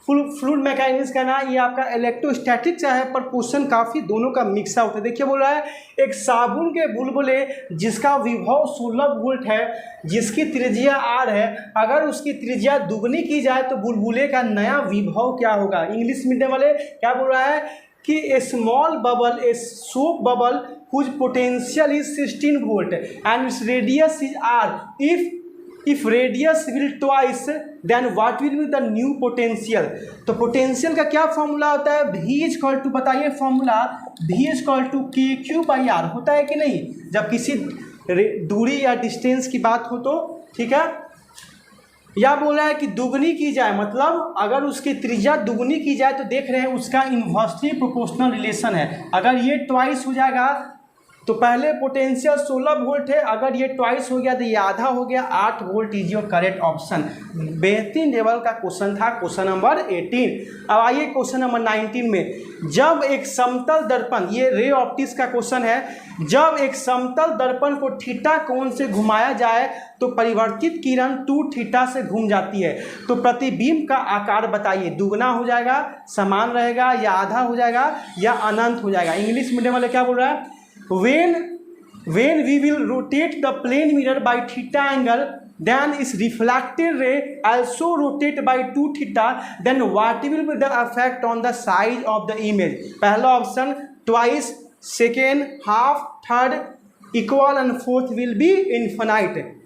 फ्लूइड मैकेनिक्स का ना, ये आपका इलेक्ट्रोस्टैटिक्स है, पर क्वेश्चन काफ़ी दोनों का मिक्स आउट है। देखिए बोल रहा है एक साबुन के बुलबुले जिसका विभव 16 वोल्ट है, जिसकी त्रिज्या r है, अगर उसकी त्रिज्या दुगनी की जाए तो बुलबुले का नया विभव क्या होगा। इंग्लिश मीडियम वाले क्या बोल रहा है कि a small bubble, a soap bubble whose potential is 16 volt and its radius is r, if radius will twice then what will be the new potential। तो पोटेंशियल का क्या फॉर्मूला होता है, v इक्वल टू, बताइए फॉर्मूला, v इक्वल टू के क्यू बाई आर होता है कि नहीं, जब किसी दूरी या डिस्टेंस की बात हो तो, ठीक है। या बोल रहा है कि दुगनी की जाए, मतलब अगर उसकी त्रिज्या दुगनी की जाए तो देख रहे हैं उसका इन्वर्सली प्रोपोर्शनल रिलेशन है। अगर ये ट्वाइस हो जाएगा तो पहले पोटेंशियल 16 वोल्ट है, अगर ये ट्वाइस हो गया तो ये आधा हो गया, 8 volt is your correct option. बेहतरीन लेवल का क्वेश्चन था क्वेश्चन नंबर 18। अब आइए क्वेश्चन नंबर 19 में। जब एक समतल दर्पण, ये रे ऑप्टिक्स का क्वेश्चन है, जब एक समतल दर्पण को थीटा कोण से घुमाया जाए तो परिवर्तित किरण 2 थीटा से घूम जाती है, तो प्रतिबिंब का आकार बताइए, दुगना हो जाएगा, समान रहेगा, या आधा हो जाएगा, या अनंत हो जाएगा। इंग्लिश मीडियम वाले क्या बोल रहा है, when we will rotate the plane mirror by theta angle, then its reflected ray also rotate by 2 theta, then what will be the effect on the size of the image। पहला option twice, second half, third equal and fourth will be infinite.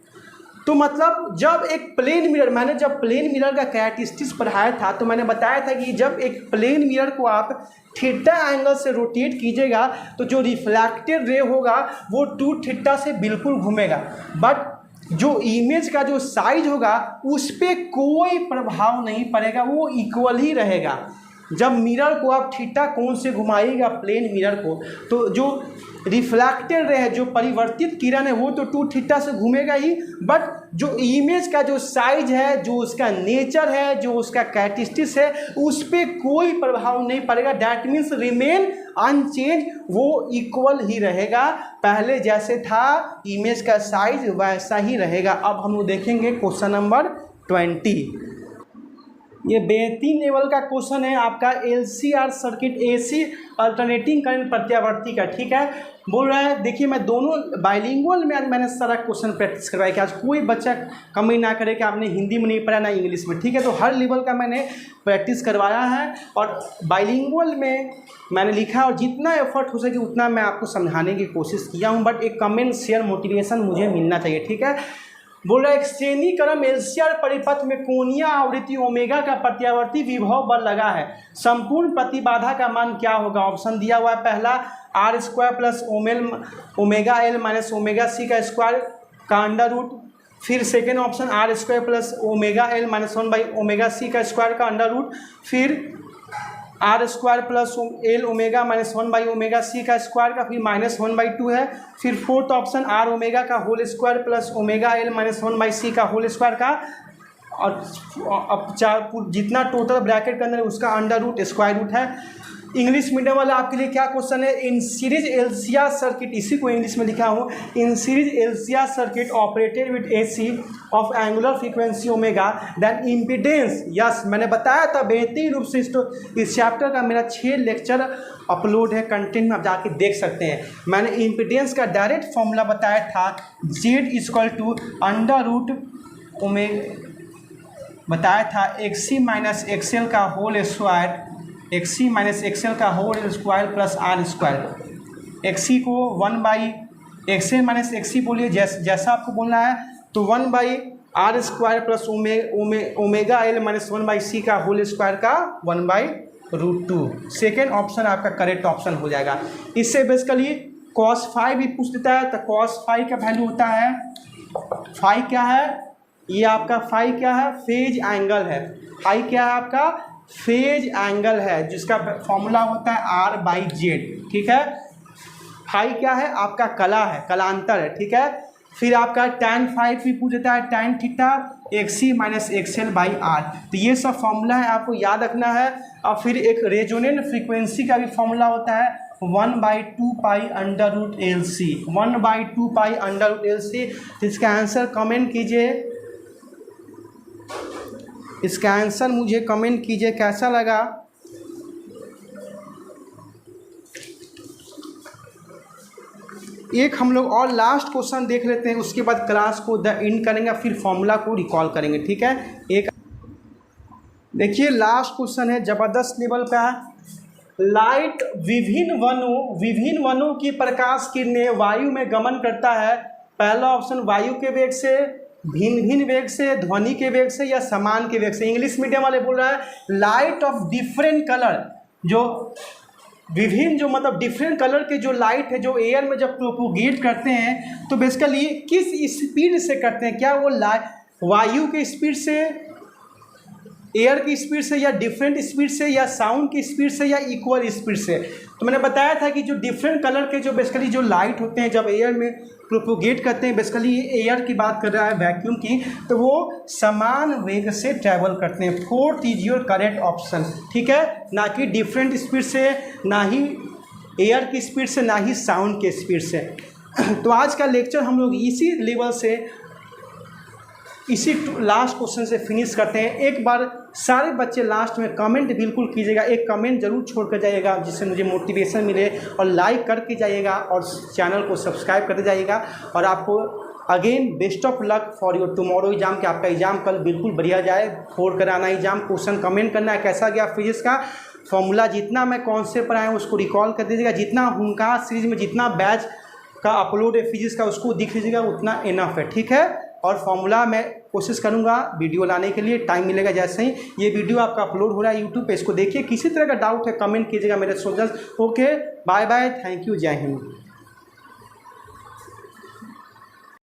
तो मतलब जब एक प्लेन मिरर, मैंने जब प्लेन मिरर का कैरेक्टरिस्टिक्स पढ़ाया था तो मैंने बताया था कि जब एक प्लेन मिरर को आप थीटा एंगल से रोटेट कीजिएगा तो जो रिफ्लेक्टेड रे होगा वो 2 थीटा से बिल्कुल घूमेगा, बट जो इमेज का जो साइज होगा उस पर कोई प्रभाव नहीं पड़ेगा, वो इक्वल ही रहेगा। जब मिरर को आप थीटा कोण से घुमाइएगा प्लेन मिरर को, तो जो रिफ्लेक्टेड रे है, जो परिवर्तित किरण है, वो तो 2 थीटा से घूमेगा ही, बट जो इमेज का जो साइज है, जो उसका नेचर है, जो उसका कैरेक्टरिस्टिक्स है, उस पर कोई प्रभाव नहीं पड़ेगा। दैट मीन्स रिमेन अनचेंज, वो इक्वल ही रहेगा, पहले जैसे था इमेज का साइज वैसा ही रहेगा। अब हम लोग देखेंगे क्वेश्चन नंबर 20। ये बेहतरीन लेवल का क्वेश्चन है आपका LCR circuit, AC alternating current प्रत्यावर्ती का, ठीक है। बोल रहा है देखिए मैं दोनों बाइलिंगुअल में आज मैंने सारा क्वेश्चन प्रैक्टिस करवाया कि आज कोई बच्चा कमी ना करे कि आपने हिंदी में नहीं पढ़ा ना इंग्लिश में, ठीक है। तो हर लेवल का मैंने प्रैक्टिस करवाया है और बाइलिंगुअल में मैंने लिखा, और जितना एफर्ट हो सके उतना मैं आपको समझाने की कोशिश किया हूँ, बट एक कमेंट शेयर मोटिवेशन मुझे मिलना चाहिए, ठीक है। बोल रहा है एक श्रेणी क्रम LCR परिपथ में कोणीय आवृत्ति ओमेगा का प्रत्यावर्ती विभव बल लगा है, संपूर्ण प्रतिबाधा का मान क्या होगा। ऑप्शन दिया हुआ है, पहला r² plus omega L minus omega C का स्क्वायर का अंडर रूट, फिर second option r² plus omega L minus 1 by omega C का स्क्वायर का अंडर रूट, फिर r² plus L omega minus 1 by omega C का स्क्वायर का, फिर -1/2 है, फिर फोर्थ ऑप्शन r ओमेगा का whole square plus omega L minus 1 by C का होल स्क्वायर का, और अब जितना टोटल ब्रैकेट के अंदर उसका अंडर रूट स्क्वायर रूट है। इंग्लिश मीडियम वाला आपके लिए क्या क्वेश्चन है, इन सीरीज LCR सर्किट, इसी को इंग्लिश में लिखा हूँ, in series LCR circuit operated with AC of angular frequency omega then impedance. Yes, मैंने बताया था बेहतरीन रूप से, इस चैप्टर का मेरा 6 लेक्चर अपलोड है, कंटेंट में आप जाके देख सकते हैं। मैंने इम्पीडेंस का डायरेक्ट फॉर्मूला बताया था, Z equal to under root omega, बताया था XC माइनस XL का whole square, XC minus XL का whole square plus r²। XC को 1 बाई XL माइनस XC बोलिए, जैसा आपको बोलना है, तो 1 by r² plus omega L minus 1 by C का होल स्क्वायर का 1/2। √2। सेकेंड ऑप्शन आपका करेक्ट ऑप्शन हो जाएगा। इससे बेसिकली cos फाइव भी पूछ देता है, तो cos फाइव का वैल्यू होता है, फाइव क्या है, ये आपका फाइव क्या है, फेज एंगल है। फाइव क्या है आपका, फेज एंगल है, जिसका फॉर्मूला होता है R/Z, ठीक है। फाइव क्या है आपका, कला है, कलांतर है, ठीक है। फिर आपका tan फाइव भी पूछ देता है, tan थीटा XC - XL/R। तो ये सब फॉर्मूला है, आपको याद रखना है। और फिर एक रेजोनेंट फ्रीक्वेंसी का भी फॉर्मूला होता है 1/2 पाई √LC, 1/2 पाई √LC। इसका आंसर कमेंट कीजिए, इसका आंसर मुझे कमेंट कीजिए कैसा लगा। एक हम लोग और लास्ट क्वेश्चन देख लेते हैं, उसके बाद क्लास को एंड करेंगे, फिर फॉर्मूला को रिकॉल करेंगे, ठीक है। एक देखिए लास्ट क्वेश्चन है, जबरदस्त लेवल का। लाइट विभिन्न वनों की प्रकाश किरणें वायु में गमन करता है। पहला ऑप्शन वायु के वेग से, भिन्न वेग से, ध्वनि के वेग से, या समान के वेग से। इंग्लिश मीडियम वाले बोल रहा है लाइट ऑफ डिफरेंट कलर, जो विभिन्न जो मतलब डिफरेंट कलर के जो लाइट है जो एयर में जब प्रोपोगेट करते हैं तो बेसिकली किस स्पीड से करते हैं, क्या वो वायु के स्पीड से, एयर की स्पीड से, या डिफरेंट स्पीड से, या साउंड की स्पीड से, या इक्वल स्पीड से। तो मैंने बताया था कि जो डिफरेंट कलर के जो बेसिकली जो लाइट होते हैं जब एयर में प्रोपोगेट करते हैं, बेसिकली एयर की बात कर रहा है, वैक्यूम की, तो वो समान वेग से ट्रैवल करते हैं। Fourth is your correct option, ठीक है। ना कि डिफरेंट स्पीड से, ना ही एयर की स्पीड से, ना ही साउंड के स्पीड से। तो आज का लेक्चर हम लोग इसी लेवल से, इसी लास्ट क्वेश्चन से फिनिश करते हैं। एक बार सारे बच्चे लास्ट में कमेंट बिल्कुल कीजिएगा, एक कमेंट जरूर छोड़ कर जाइएगा, जिससे मुझे मोटिवेशन मिले, और लाइक करके जाइएगा और चैनल को सब्सक्राइब करते जाइएगा। और आपको again best of luck for your tomorrow exam, कि आपका एग्जाम कल बिल्कुल बढ़िया जाए। फोड़ कर आना एग्जाम, क्वेश्चन कमेंट करना है कैसा गया फिजिक्स का, फॉर्मूला जितना मैं कॉन्सेप्ट पढ़ाया उसको रिकॉल कर दीजिएगा। जितना हुंकार सीरीज में जितना बैच का अपलोड है फिजिक्स का उसको दिख लीजिएगा, उतना इनफ है, ठीक है। और फॉर्मूला मैं कोशिश करूंगा वीडियो लाने के लिए, टाइम मिलेगा जैसे ही। ये वीडियो आपका अपलोड हो रहा है यूट्यूब पे, इसको देखिए। किसी तरह का डाउट है कमेंट कीजिएगा मेरे soldiers. Okay, bye bye, thank you, जय हिंद।